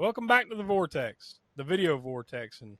Welcome back to the Vortex, the video Vortex. And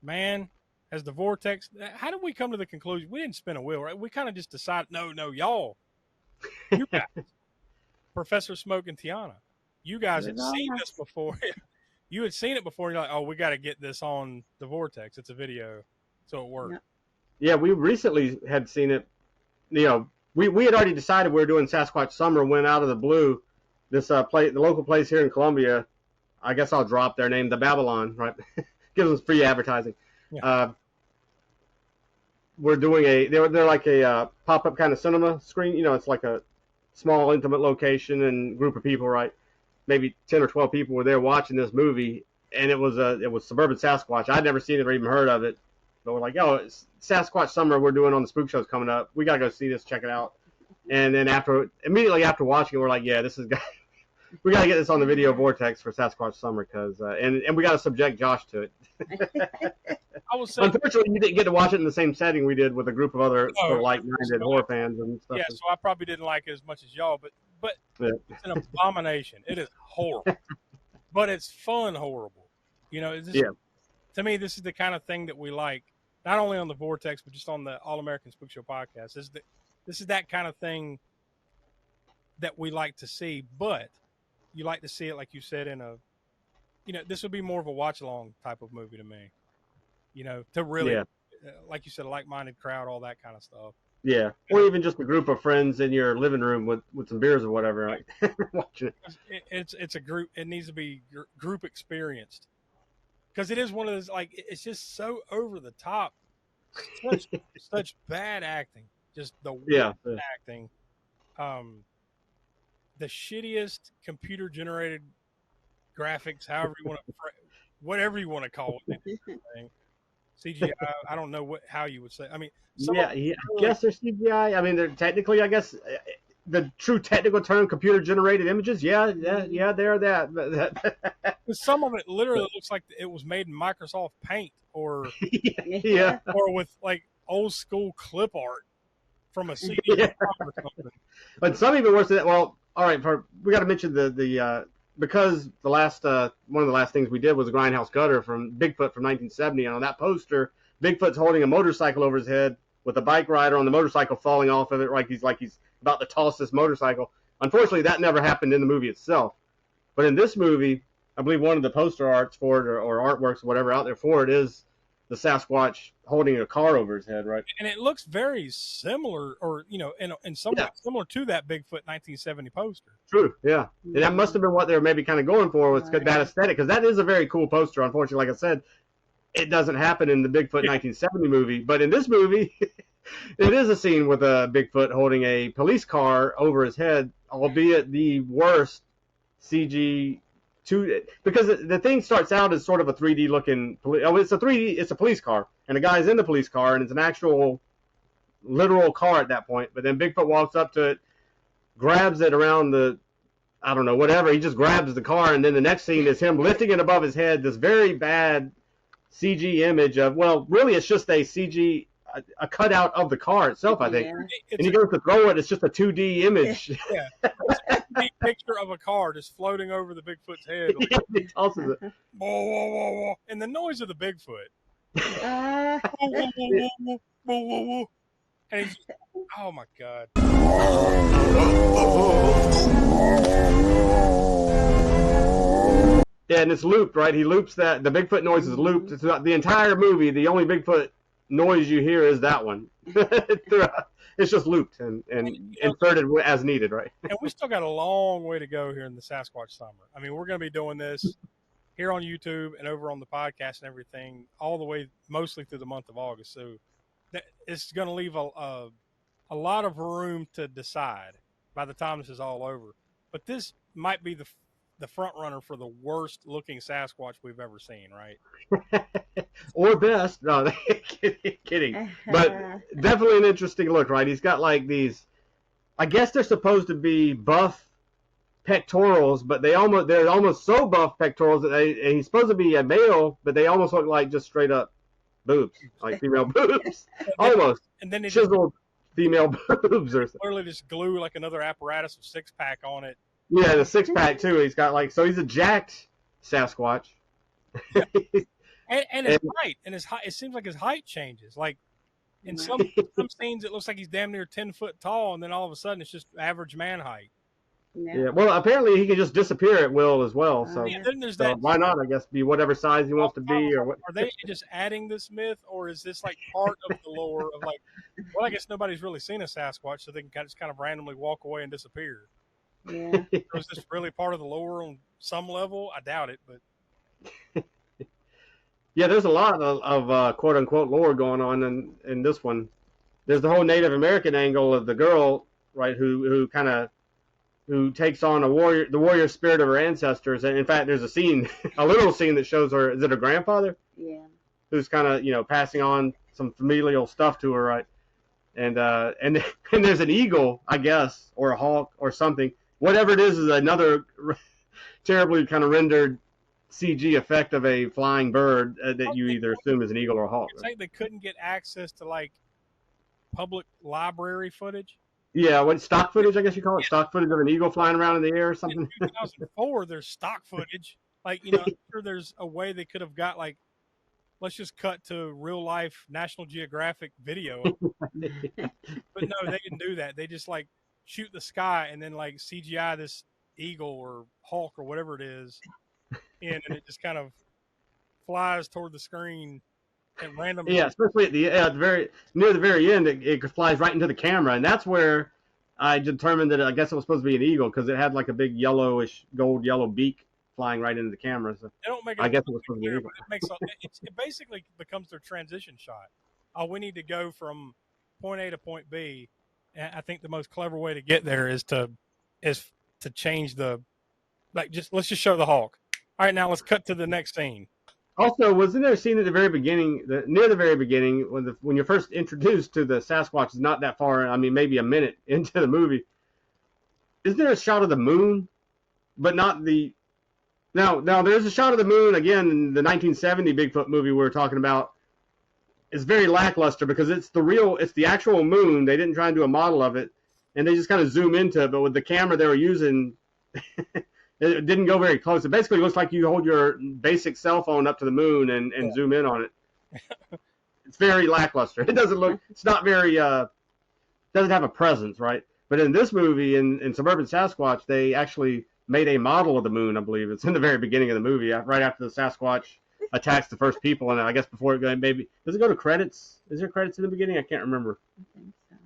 man, as the Vortex, how did we come to the conclusion? We didn't spin a wheel, right? We kind of just decided, no, y'all, you guys, Professor Smoke and Tiana, you guys had seen this before. You had seen it before. And you're like, oh, we got to get this on the Vortex. It's a video, so it worked. Yeah, we recently had seen it. You know, we had already decided we were doing Sasquatch Summer. Went out of the blue. This the local place here in Columbia. I guess I'll drop their name, the Babylon, right? Gives us free advertising. Yeah. We're doing they're like a pop-up kind of cinema screen. You know, it's like a small, intimate location and group of people, right? Maybe 10 or 12 people were there watching this movie, and it was Suburban Sasquatch. I'd never seen it or even heard of it, but we're like, oh, it's Sasquatch Summer we're doing on the Spookshow coming up. We gotta go see this, check it out. And then immediately after watching it, we're like, yeah, this is we gotta get this on the video Vortex for Sasquatch Summer because and we gotta subject Josh to it. I will say, unfortunately, you didn't get to watch it in the same setting we did with a group of other like-minded horror fans and stuff. Yeah, so I probably didn't like it as much as y'all, but it's an abomination. It is horrible, but it's fun horrible. You know, to me, this is the kind of thing that we like, not only on the Vortex, but just on the All American Spook Show podcast. This is that kind of thing that we like to see, but you like to see it, like you said, this would be more of a watch-along type of movie to me. You know, to really, like you said, a like-minded crowd, all that kind of stuff. Yeah, or even just a group of friends in your living room with some beers or whatever, right? Watching it. It's a group. It needs to be group experienced because it is one of those, like, it's just so over the top, such bad acting, just the worst acting, the shittiest computer generated graphics, whatever you want to call it. CGI, I don't know how you would say. I mean, I guess they're CGI. I mean, they're technically, I guess, the true technical term, computer-generated images. Yeah, they're that. Some of it literally looks like it was made in Microsoft Paint or or with like old school clip art from a CD or something. But some even worse than that. Well, all right, we got to mention the because the last one of the last things we did was a Grindhouse Gutter from Bigfoot from 1970, and on that poster, Bigfoot's holding a motorcycle over his head with a bike rider on the motorcycle falling off of it, like he's about to toss this motorcycle. Unfortunately, that never happened in the movie itself, but in this movie, I believe one of the poster arts for it or artworks, or whatever out there for it, is the Sasquatch holding a car over his head, right? And it looks very similar, or and somewhat similar to that Bigfoot 1970 poster. True, yeah. And that must have been what they were maybe kind of going for, was that aesthetic, because that is a very cool poster. Unfortunately, like I said, it doesn't happen in the Bigfoot 1970 movie, but in this movie, it is a scene with a Bigfoot holding a police car over his head, albeit the worst CG. Because the thing starts out as sort of a 3D looking. It's a police car, and the guy's in the police car, and it's an actual, literal car at that point. But then Bigfoot walks up to it, grabs it around whatever. He just grabs the car, and then the next scene is him lifting it above his head. This very bad CG image of, well, really it's just a CG, a cutout of the car itself, I think. And he goes to throw it. It's just a 2D image. Yeah. It's a picture of a car just floating over the Bigfoot's head. He tosses it. Whoa, whoa, whoa, whoa. And the noise of the Bigfoot. And he's just, oh my God. Yeah, and it's looped, right? He loops that. The Bigfoot noise is looped. It's not the entire movie. The only Bigfoot noise you hear is that one. It's just looped and inserted as needed, right? And we still got a long way to go here in the Sasquatch Summer. I mean, we're going to be doing this here on YouTube and over on the podcast and everything all the way mostly through the month of August. So it's going to leave a lot of room to decide by the time this is all over. But this might be the front runner for the worst looking Sasquatch we've ever seen, right? Or best. No, kidding. But definitely an interesting look, right? He's got like these, I guess they're supposed to be buff pectorals, but they're almost so buff pectorals that and he's supposed to be a male, but they almost look like just straight up boobs, like female boobs. Almost. And then chiseled female boobs or something. Literally just glue like another apparatus of 6-pack on it. Yeah, the 6-pack too. He's got he's a jacked Sasquatch. Yeah. And his height, it seems like his height changes. Like in some scenes, it looks like he's damn near 10 foot tall, and then all of a sudden, it's just average man height. Yeah. Well, apparently he can just disappear at will as well. So, then there's that. Why not? I guess be whatever size he wants to be, or what. Are they just adding this myth, or is this like part of the lore of like? Well, I guess nobody's really seen a Sasquatch, so they can just kind of randomly walk away and disappear. Yeah. So is this really part of the lore on some level? I doubt it, but. Yeah, there's a lot of quote unquote lore going on in this one. There's the whole Native American angle of the girl, right, who takes on the warrior spirit of her ancestors. And in fact, there's a scene, a little scene that shows her. Is it her grandfather? Yeah. Who's kind of passing on some familial stuff to her, right? And there's an eagle, I guess, or a hawk or something. Whatever it is another terribly kind of rendered CG effect of a flying bird that you either assume is an eagle or a hawk. It's like they couldn't get access to like public library footage. Yeah, what stock footage? I guess you call it stock footage of an eagle flying around in the air or something. In 2004, there's stock footage. Like I'm sure there's a way they could have got like, let's just cut to real life National Geographic video. But no, they didn't do that. They just like shoot the sky and then like CGI this eagle or hawk or whatever it is. And it just kind of flies toward the screen at random. Yeah, especially at the near the very end, it flies right into the camera, and that's where I determined that I guess it was supposed to be an eagle because it had like a big yellowish gold yellow beak flying right into the camera. So they don't make it I guess it was supposed to be an eagle. It basically becomes their transition shot. Oh, we need to go from point A to point B, and I think the most clever way to get there is to change the let's just show the hawk. All right, now let's cut to the next scene. Also, wasn't there a scene at the very beginning, near the very beginning, when you're first introduced to the Sasquatch, is not that far, I mean, maybe a minute into the movie. Isn't there a shot of the moon? But not the... Now, there's a shot of the moon, again, in the 1970 Bigfoot movie we were talking about. It's very lackluster because it's the actual moon. They didn't try and do a model of it, and they just kind of zoom into it, but with the camera they were using... It didn't go very close. It basically looks like you hold your basic cell phone up to the moon and zoom in on it. It's very lackluster. It doesn't look, it's not very, doesn't have a presence, right? But in this movie, in Suburban Sasquatch, they actually made a model of the moon, I believe. It's in the very beginning of the movie, right after the Sasquatch attacks the first people. And I guess before it goes, maybe, does it go to credits? Is there credits in the beginning? I can't remember.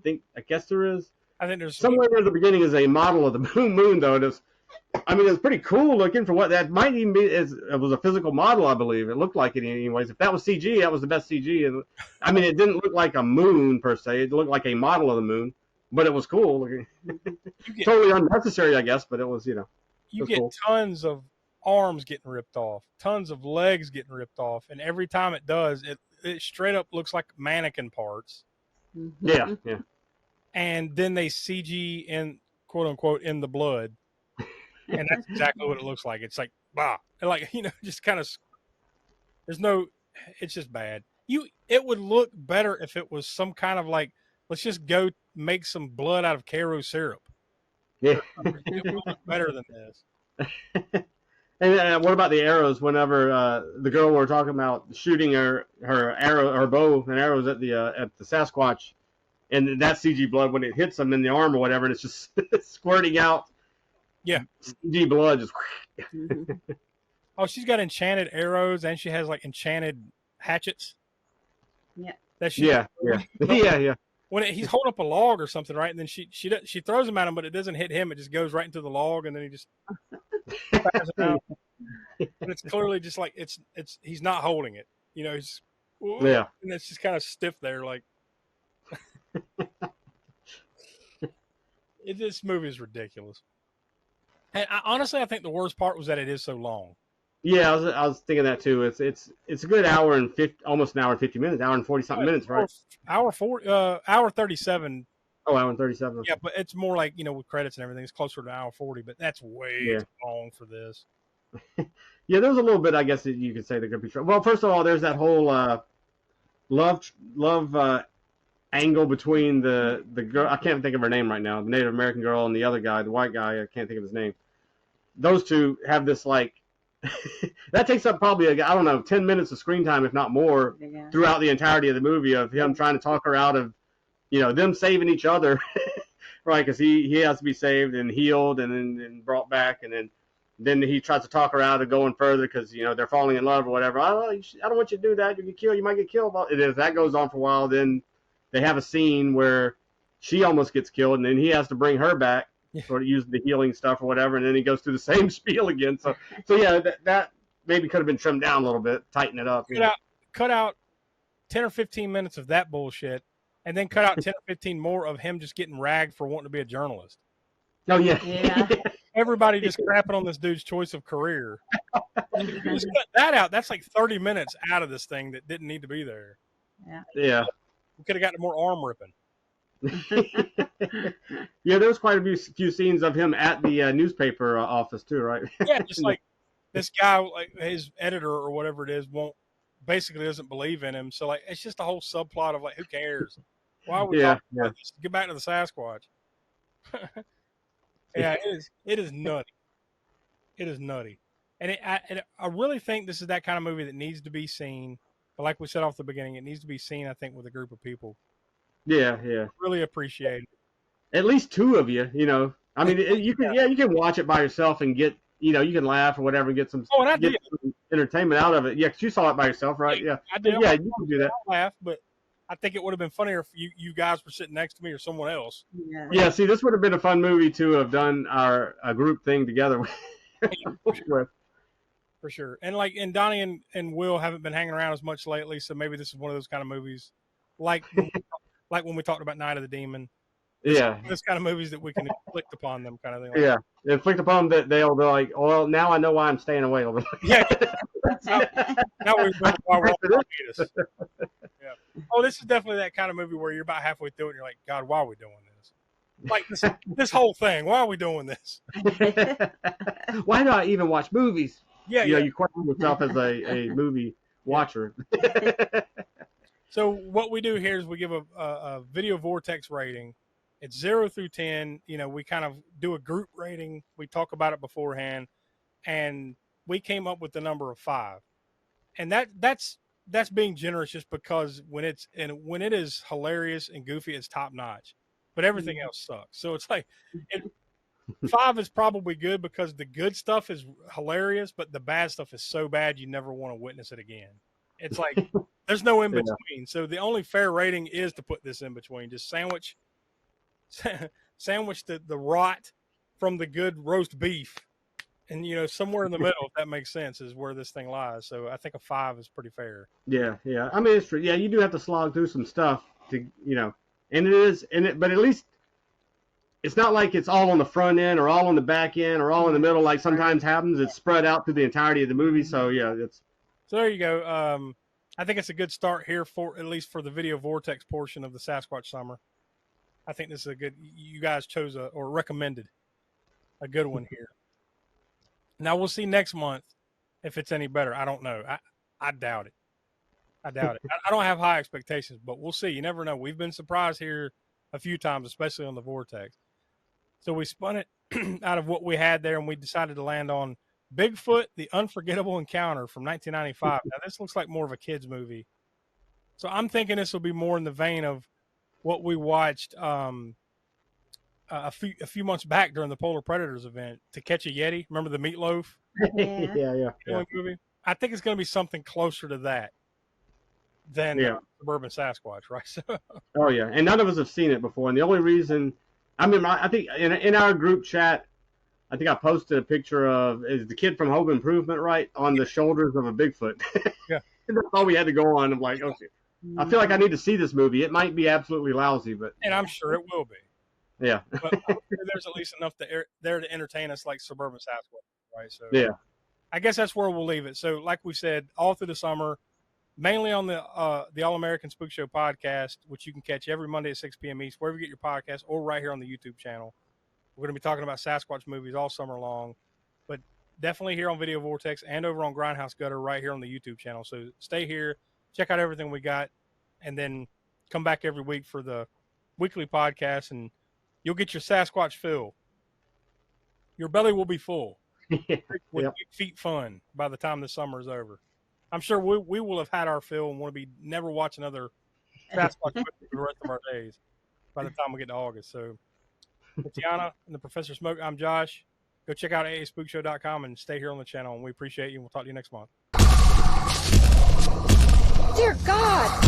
I guess there is. I think there's somewhere near the beginning is a model of the moon, though. It's pretty cool looking for what that might even be. It was a physical model, I believe. It looked like it anyways. If that was CG, that was the best CG. And I mean, it didn't look like a moon per se. It looked like a model of the moon, but it was cool looking. Totally unnecessary, I guess, but it was, You get cool. Tons of arms getting ripped off, tons of legs getting ripped off, and every time it does, it straight up looks like mannequin parts. Yeah. And then they CG in quote unquote in the blood. And that's exactly what it looks like. It's like, bah. Like, just kind of, it's just bad. It would look better if it was some kind of like, let's just go make some blood out of Karo syrup. Yeah. It would look better than this. And what about the arrows? Whenever the girl we're talking about shooting her bow and arrows at the Sasquatch, and that CG blood when it hits them in the arm or whatever, and it's just squirting out. Yeah, CG blood just. Oh, she's got enchanted arrows, and she has like enchanted hatchets. Yeah. Yeah. When he's holding up a log or something, right, and then she throws them at him, but it doesn't hit him. It just goes right into the log, and then he just. And it's clearly just like he's not holding it. He's. Yeah. And it's just kind of stiff there, like. This movie is ridiculous. And honestly, I think the worst part was that it is so long. Yeah, I was thinking that too. It's a good hour and almost an hour and 50 minutes, hour and 40-something minutes, right? Hour 37. Oh, hour and 37. Yeah, but it's more like with credits and everything. It's closer to hour 40, but that's way too long for this. Yeah, there's a little bit, I guess, that you could say that could be true. Well, first of all, there's that whole love angle between the girl. I can't think of her name right now. The Native American girl and the other guy, the white guy. I can't think of his name. Those two have this like that takes up probably, I don't know, 10 minutes of screen time, if not more, throughout the entirety of the movie of him trying to talk her out of, them saving each other, right? Because he has to be saved and healed and then brought back, and then he tries to talk her out of going further because, they're falling in love or whatever. I don't want you to do that. You get killed. You might get killed. And if that goes on for a while, then they have a scene where she almost gets killed, and then he has to bring her back, sort of use the healing stuff or whatever, and then he goes through the same spiel again. So yeah, that maybe could have been trimmed down a little bit, tighten it up. Cut out 10 or 15 minutes of that bullshit, and then cut out 10 or 15 more of him just getting ragged for wanting to be a journalist. Oh, yeah. Everybody just crapping on this dude's choice of career. Just cut that out. That's like 30 minutes out of this thing that didn't need to be there. Yeah. We could have gotten more arm ripping. Yeah, there was quite a few scenes of him at the newspaper office too, right? Yeah, just like this guy, like his editor or whatever it is, basically doesn't believe in him. So like, it's just a whole subplot of like, who cares? Why are we talking about this? Get back to the Sasquatch. Yeah, it is nutty. It is nutty, and I really think this is that kind of movie that needs to be seen. But like we said off the beginning, it needs to be seen, I think, with a group of people. Yeah. Really appreciate it. At least two of you, I mean, you can watch it by yourself and get, you can laugh or whatever and get some, some entertainment out of it. Yeah, because you saw it by yourself, right? Yeah, I did. Yeah, you can do that. I laugh, but I think it would have been funnier if you guys were sitting next to me or someone else. Yeah, see, this would have been a fun movie to have done a group thing together with. For sure. And Donnie and Will haven't been hanging around as much lately, so maybe this is one of those kind of movies, like when we talked about Night of the Demon. This kind of movies that we can inflict upon them, kind of thing. Like inflict upon them that they'll be like, well, now I know why I'm staying away a little bit. Yeah. Now we know why we're all us. Yeah. Oh, this is definitely that kind of movie where you're about halfway through it and you're like, God, why are we doing this? Like this whole thing, why are we doing this? Why do I even watch movies? Yeah, you question yourself as a movie watcher. So what we do here is we give a video Vortex rating. It's 0 through 10. We kind of do a group rating. We talk about it beforehand, and we came up with the number of 5. And that's being generous, just because when it is hilarious and goofy, it's top notch. But everything else sucks. So it's like 5 is probably good because the good stuff is hilarious, but the bad stuff is so bad you never want to witness it again. It's like there's no in between. So the only fair rating is to put this in between. Just sandwich the rot from the good roast beef, and somewhere in the middle, if that makes sense, is where this thing lies. So I think a 5 is pretty fair. Yeah. I mean, it's true. Yeah, you do have to slog through some stuff to and it is but at least it's not like it's all on the front end or all on the back end or all in the middle like sometimes happens. It's spread out through the entirety of the movie. So yeah, so there you go. I think it's a good start here at least for the video Vortex portion of the Sasquatch Summer. I think this is you guys chose or recommended a good one here. Now we'll see next month if it's any better. I don't know. I doubt it. I don't have high expectations, but we'll see. You never know. We've been surprised here a few times, especially on the Vortex. So we spun it out of what we had there, and we decided to land on Bigfoot, The Unforgettable Encounter from 1995. Now, this looks like more of a kid's movie. So I'm thinking this will be more in the vein of what we watched a few months back during the Polar Predators event, To Catch a Yeti. Remember the Meatloaf? Yeah. Movie? I think it's going to be something closer to that than Suburban Sasquatch, right? Oh, yeah. And none of us have seen it before. And the only reason, I think in our group chat, I think I posted a picture of is the kid from Home Improvement, right, on the shoulders of a Bigfoot. Yeah. That's all we had to go on. I'm like, okay, I feel like I need to see this movie. It might be absolutely lousy, and I'm sure it will be. Yeah. But there's at least enough there to entertain us like Suburban Sasquatch, right? So yeah, I guess that's where we'll leave it. So like we said, all through the summer, mainly on the All American Spook Show podcast, which you can catch every Monday at 6 p.m. East, wherever you get your podcast, or right here on the YouTube channel. We're going to be talking about Sasquatch movies all summer long, but definitely here on Video Vortex and over on Grindhouse Gutter right here on the YouTube channel. So stay here, check out everything we got, and then come back every week for the weekly podcast, and you'll get your Sasquatch fill. Your belly will be full. with Big Feet Fun by the time the summer is over. I'm sure we will have had our fill and want to never watch another Sasquatch movie for the rest of our days by the time we get to August. So, for Tiana and the Professor Smoke, I'm Josh. Go check out aaspookshow.com and stay here on the channel. And we appreciate you. And we'll talk to you next month. Dear God!